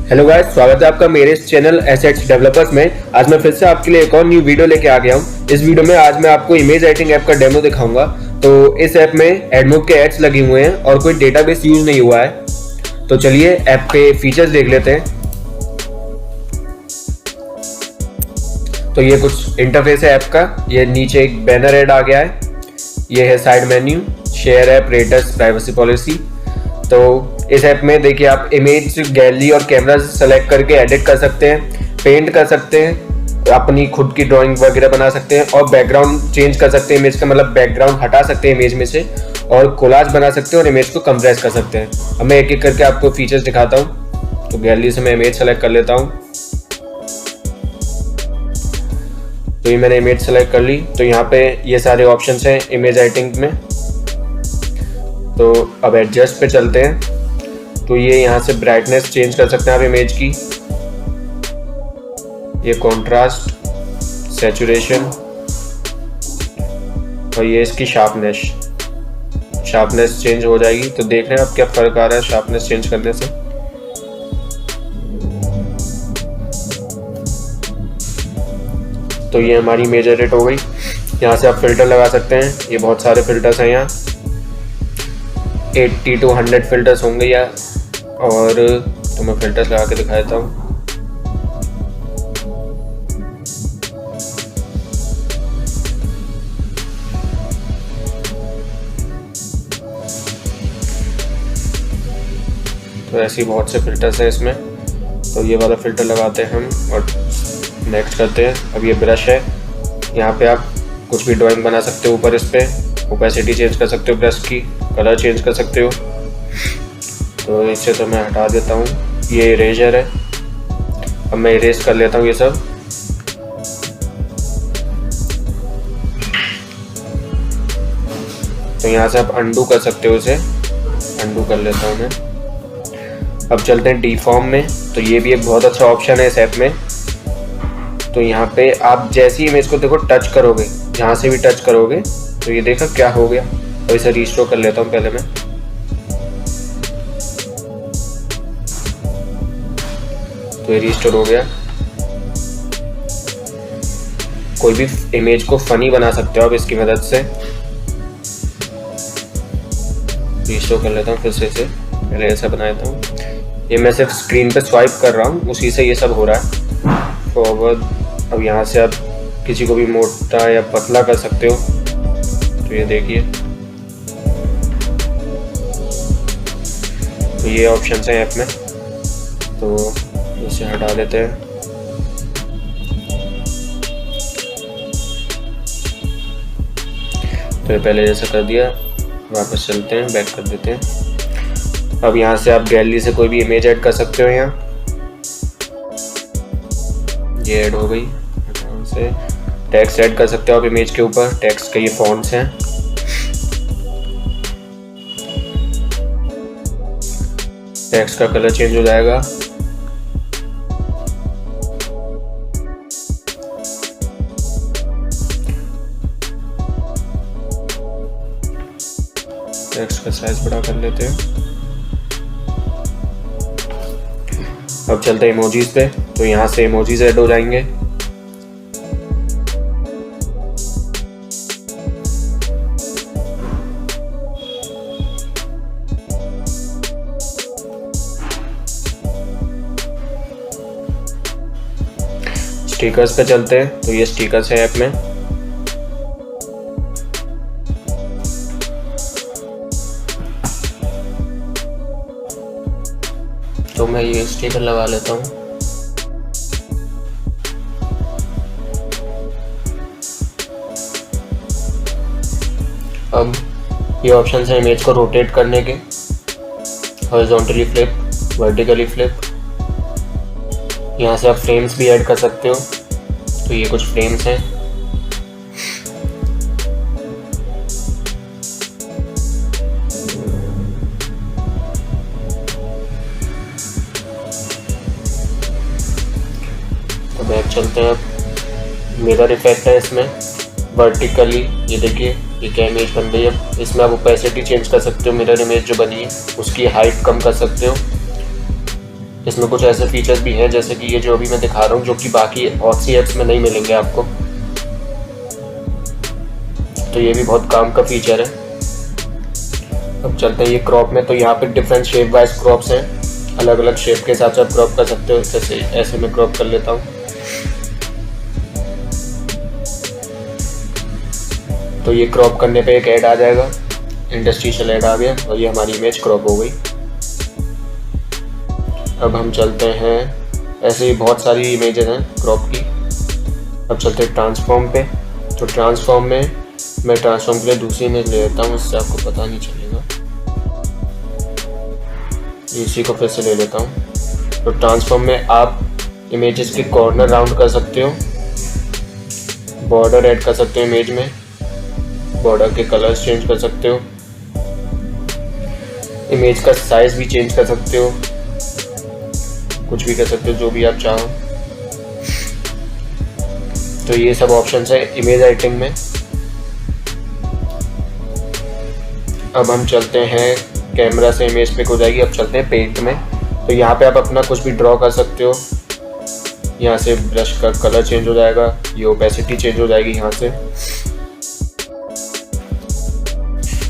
Hello guys, स्वागत है आपका मेरे इस चैनल एसेट्स डेवलपर्स में। आज मैं फिर से आपके लिए एक और न्यू वीडियो लेके आ गया हूँ। इस वीडियो में आज मैं आपको इमेज एडिटिंग ऐप का डेमो दिखाऊंगा। तो इस ऐप में एडमोब के एड्स लगे हुए हैं और कोई डेटाबेस यूज नहीं हुआ है। तो चलिए ऐप के फीचर्स देख लेते हैं। तो ये कुछ इंटरफेस है ऐप का। ये नीचे एक बैनर ऐड आ गया है। ये है side menu, share app, raters, privacy policy. तो इस ऐप में देखिए आप इमेज, गैलरी और कैमरा सेलेक्ट करके एडिट कर सकते हैं, पेंट कर सकते हैं, अपनी खुद की ड्राइंग वगैरह बना सकते हैं और बैकग्राउंड चेंज कर सकते हैं इमेज का, मतलब बैकग्राउंड हटा सकते हैं इमेज में से और कोलाज बना सकते हैं और इमेज को कंप्रेस कर सकते हैं। अब मैं एक एक करके आपको फीचर्स दिखाता हूँ। तो गैलरी से मैं इमेज सेलेक्ट कर लेता हूँ। तो ये मैंने इमेज सेलेक्ट कर ली। तो यहाँ पे ये सारे ऑप्शंस हैं इमेज एडिटिंग में। तो अब एडजस्ट पे चलते हैं। तो ये यहाँ से ब्राइटनेस चेंज कर सकते हैं आप इमेज की, ये कॉन्ट्रास्ट, सैचुरेशन और ये इसकी शार्पनेस चेंज हो जाएगी। तो देख रहे हैं आप क्या फ़र्क आ रहा है शार्पनेस चेंज करने से। तो ये हमारी इमेज एडिट हो गई। यहाँ से आप फिल्टर लगा सकते हैं। ये बहुत सारे फिल्टर्स हैं, यहाँ 80 to 100 फिल्टर्स होंगे या और तो मैं फिल्टर्स लगा के दिखा देता हूँ। तो ऐसी बहुत से फिल्टर्स हैं इसमें। तो ये वाला फिल्टर लगाते हैं हम और नेक्स्ट करते हैं। अब ये ब्रश है, यहाँ पे आप कुछ भी ड्राइंग बना सकते हो। ऊपर इस पर ओपेसिटी चेंज कर सकते हो, ब्रश की कलर चेंज कर सकते हो। तो इससे तो मैं हटा देता हूँ। ये इरेजर है, अब मैं इरेज कर लेता हूँ ये सब। तो यहाँ से आप अंडू कर सकते हो, इसे अंडू कर लेता हूँ मैं। अब चलते हैं डीफॉर्म में। तो ये भी एक बहुत अच्छा ऑप्शन है इस ऐप में। तो यहाँ पे आप जैसी इमेज को देखो टच करोगे, जहाँ से भी टच करोगे तो ये देखो क्या हो गया। तो इसे रिस्टोर कर लेता हूँ पहले मैं। तो ये रिस्टोर हो गया। कोई भी इमेज को फनी बना सकते हो आप इसकी मदद से। रिस्टोर कर लेता हूँ फिर से इसे, पहले ऐसा बना देता हूँ। ये मैं सिर्फ स्क्रीन पे स्वाइप कर रहा हूँ, उसी से ये सब हो रहा है। फॉरवर्ड। अब यहाँ से आप किसी को भी मोटा या पतला कर सकते हो। तो ये देखिए, तो ये ऑप्शंस हैं ऐप में। तो इसे हटा देते हैं। तो ये पहले जैसा कर दिया, वापस चलते हैं, बैक कर देते हैं। अब यहाँ से आप गैलरी से कोई भी इमेज ऐड कर सकते हो। यहाँ ये ऐड हो गई। यहाँ से टेक्स्ट ऐड कर सकते हो आप इमेज के ऊपर। टेक्स्ट के ये फॉन्ट्स हैं। टेक्स्ट का कलर चेंज हो जाएगा। टेक्स्ट का साइज बड़ा कर लेते हैं। अब चलते हैं इमोजीज पे। तो यहाँ से इमोजीज ऐड हो जाएंगे। स्टिकर्स पे चलते हैं। तो ये स्टिकर्स है ऐप में। तो मैं ये स्टिकर लगा लेता हूँ। अब ये ऑप्शन है इमेज को रोटेट करने के, हॉरिजॉन्टली फ्लिप, वर्टिकली फ्लिप। यहाँ से आप फ्रेम्स भी ऐड कर सकते हो। तो ये कुछ फ्रेम्स हैं। तो बैक चलते हैं। अब मिरर इफेक्ट है इसमें, वर्टिकली। ये देखिए ये क्या इमेज बन रही है। इसमें आप ओपेसिटी चेंज कर सकते हो, मिरर इमेज जो बनी है उसकी हाइट कम कर सकते हो। इसमें कुछ ऐसे फीचर्स भी हैं जैसे कि ये जो अभी मैं दिखा रहा हूँ, जो कि बाकी और सी ऐप्स में नहीं मिलेंगे आपको। तो ये भी बहुत काम का फीचर है। अब चलते हैं ये क्रॉप में। तो यहाँ पे डिफरेंट शेप वाइज क्रॉप्स हैं, अलग अलग शेप के हिसाब से आप क्रॉप कर सकते हो। जैसे ऐसे मैं क्रॉप कर लेता हूँ। तो ये क्रॉप करने पे एक ऐड आ जाएगा, इंडस्ट्रियल ऐड आ गया और ये हमारी इमेज क्रॉप हो गई। अब हम चलते हैं, ऐसे ही बहुत सारी इमेजेस हैं क्रॉप की। अब चलते हैं ट्रांसफॉर्म पे। तो ट्रांसफॉर्म में मैं ट्रांसफॉर्म के लिए दूसरी इमेज ले लेता हूँ, इससे आपको पता नहीं चलेगा। इसी को फिर से ले लेता हूँ। तो ट्रांसफॉर्म में आप इमेजेस के कॉर्नर राउंड कर सकते हो, बॉर्डर ऐड कर सकते हो इमेज में, बॉर्डर के कलर्स चेंज कर सकते हो, इमेज का साइज भी चेंज कर सकते हो, कुछ भी कर सकते हो जो भी आप चाहो। तो ये सब ऑप्शंस है इमेज एडिटिंग में। अब हम चलते हैं, कैमरा से इमेज पिक हो जाएगी। अब चलते हैं पेंट में। तो यहाँ पे आप अपना कुछ भी ड्रॉ कर सकते हो। यहाँ से ब्रश का कलर चेंज हो जाएगा, ये ओपेसिटी चेंज हो जाएगी यहाँ से,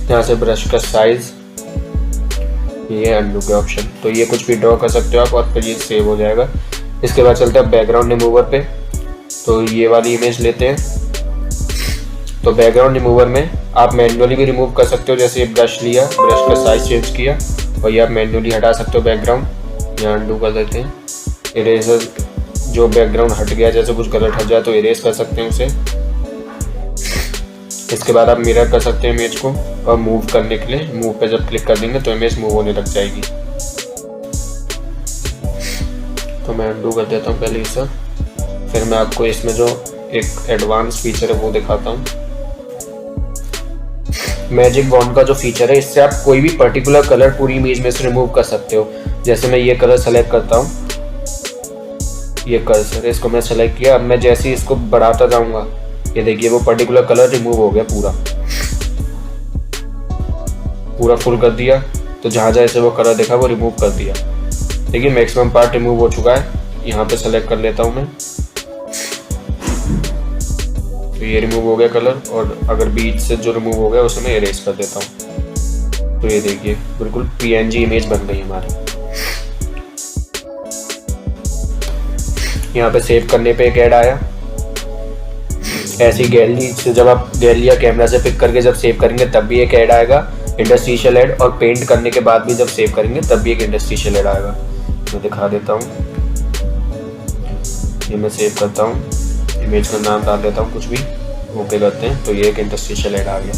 यहाँ से ब्रश का साइज, ये अनडू के ऑप्शन। तो ये कुछ भी ड्रॉ कर सकते हो आप और फिर ये सेव हो जाएगा। इसके बाद चलते हैं बैकग्राउंड रिमूवर पे। तो ये वाली इमेज लेते हैं। तो बैकग्राउंड रिमूवर में आप मैन्युअली भी रिमूव कर सकते हो, जैसे ये ब्रश लिया, ब्रश का साइज चेंज किया और ये आप मैन्युअली हटा सकते हो बैकग्राउंड। यहाँ अनडू कर देते हैं। इरेजर, जो बैकग्राउंड हट गया, जैसे कुछ गलत हट जाए तो इरेज कर सकते हैं उसे। इसके बाद आप मिरर कर सकते हैं इमेज को, और मूव करने के लिए मूव पे जब क्लिक कर देंगे तो इमेज मूव होने लग जाएगी। तो मैं अनडू कर देता हूँ पहले इसे, फिर मैं आपको इसमें जो एक एडवांस फीचर है वो दिखाता हूँ। मैजिक वॉन्ड का जो फीचर है, इससे आप कोई भी पर्टिकुलर कलर पूरी इमेज में से रिमूव कर सकते हो। जैसे मैं ये कलर सेलेक्ट करता हूँ, ये कर्सर है, इसको मैं सेलेक्ट किया। अब मैं जैसे ही इसको बढ़ाता जाऊंगा, ये देखिए वो पर्टिकुलर कलर रिमूव हो गया, पूरा फुल कर दिया। तो जहाँ जहाँ से वो कलर देखा वो रिमूव कर दिया। देखिए मैक्सिमम पार्ट रिमूव हो चुका है। यहाँ पे सेलेक्ट कर लेता हूँ मैं, तो ये रिमूव हो गया कलर, और अगर बीच से जो रिमूव हो गया उसे मैं इरेज कर देता हूँ। तो ये देखिए बिल्कुल PNG इमेज बन गई हमारी। यहाँ पे सेव करने पे एक ऐड आया। ऐसी गैलरी से जब आप गैलरी या कैमरा से पिक करके जब सेव करेंगे तब भी एक ऐड आएगा, इंडस्ट्रियल ऐड। और पेंट करने के बाद भी जब सेव करेंगे तब भी एक इंडस्ट्रियल ऐड आएगा। मैं दिखा देता हूँ, ये मैं सेव करता हूँ, इमेज का नाम डाल देता हूँ कुछ भी, ओके करते हैं। तो ये एक इंडस्ट्रियल ऐड आ गया।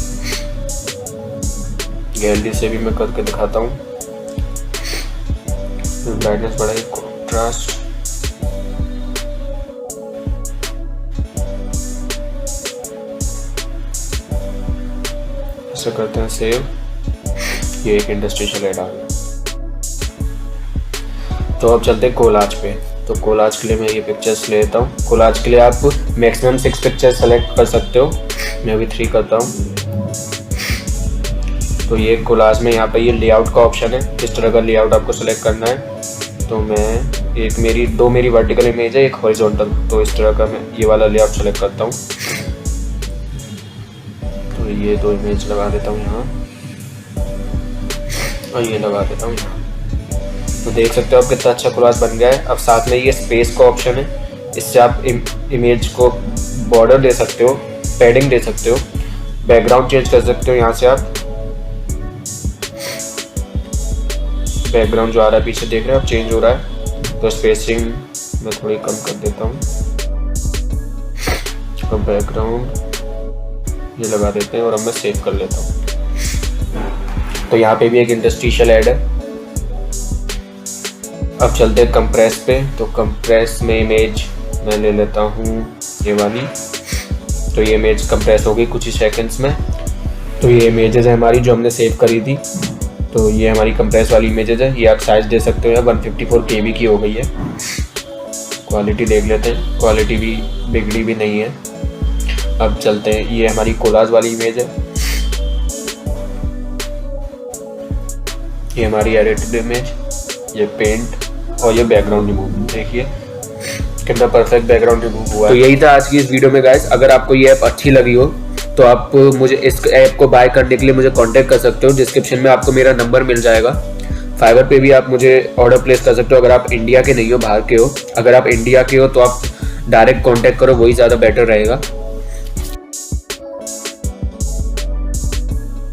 गैलरी से भी मैं करके दिखाता हूँ। ब्राइटनेस बढ़ाइए, कॉन्ट्रास्ट, ऐसे करते हैं सेव। ये एक इंडस्ट्रियल ऐड आ गया। तो अब चलते हैं कोलाज पे। तो कोलाज के लिए मैं ये पिक्चर्स ले लेता हूँ। कोलाज के लिए आप मैक्सिमम 6 पिक्चर्स सेलेक्ट कर सकते हो, मैं अभी 3 करता हूँ। तो ये कोलाज में यहाँ पे ये लेआउट का ऑप्शन है, किस तरह का लेआउट आपको सेलेक्ट करना है। तो मैं दो मेरी वर्टिकल इमेज है, एक हॉरिजॉन्टल, तो इस तरह का मैं ये वाला लेआउट सेलेक्ट करता हूँ। तो ये 2 इमेज लगा देता हूँ यहाँ, और ये लगा देता हूँ यहाँ। तो देख सकते हो आप कितना अच्छा कोलाज बन गया है। अब साथ में ये स्पेस का ऑप्शन है, इससे आप इमेज को बॉर्डर दे सकते हो, पैडिंग दे सकते हो, बैकग्राउंड चेंज कर सकते हो। यहाँ से आप बैकग्राउंड जो आ रहा है पीछे देख रहे हो आप, चेंज हो रहा है। तो स्पेसिंग मैं थोड़ी कम कर देता हूँ, तो बैकग्राउंड ये लगा देते हैं, और अब मैं सेव कर लेता हूँ। तो यहाँ पे भी एक इंडस्ट्रियल ऐड है। अब चलते हैं कंप्रेस पे। तो कंप्रेस में इमेज मैं ले लेता हूँ ये वाली। तो ये इमेज कंप्रेस हो गई कुछ ही सेकंड्स में। तो ये इमेजेस है हमारी जो हमने सेव करी थी। तो ये हमारी कंप्रेस वाली इमेजेस है। ये आप साइज दे सकते हो, या 154 KB की हो गई है। क्वालिटी देख लेते हैं, क्वालिटी भी बिगड़ी भी नहीं है। अब चलते हैं, ये हमारी कोलाज वाली इमेज है, ये हमारी एडिटेड इमेज, ये पेंट और ये बैकग्राउंड रिमूव देखिए कितना परफेक्ट बैकग्राउंड रिमूव हुआ है। तो यही था आज की इस वीडियो में गाइस। अगर आपको ये ऐप अच्छी लगी हो तो आप मुझे इस ऐप को बाय करने के लिए मुझे कांटेक्ट कर सकते हो। डिस्क्रिप्शन में आपको मेरा नंबर मिल जाएगा। फाइवर पे भी आप मुझे ऑर्डर प्लेस कर सकते हो अगर आप इंडिया के नहीं हो, बाहर के हो। अगर आप इंडिया के हो तो आप डायरेक्ट कांटेक्ट करो, वही ज़्यादा बेटर रहेगा।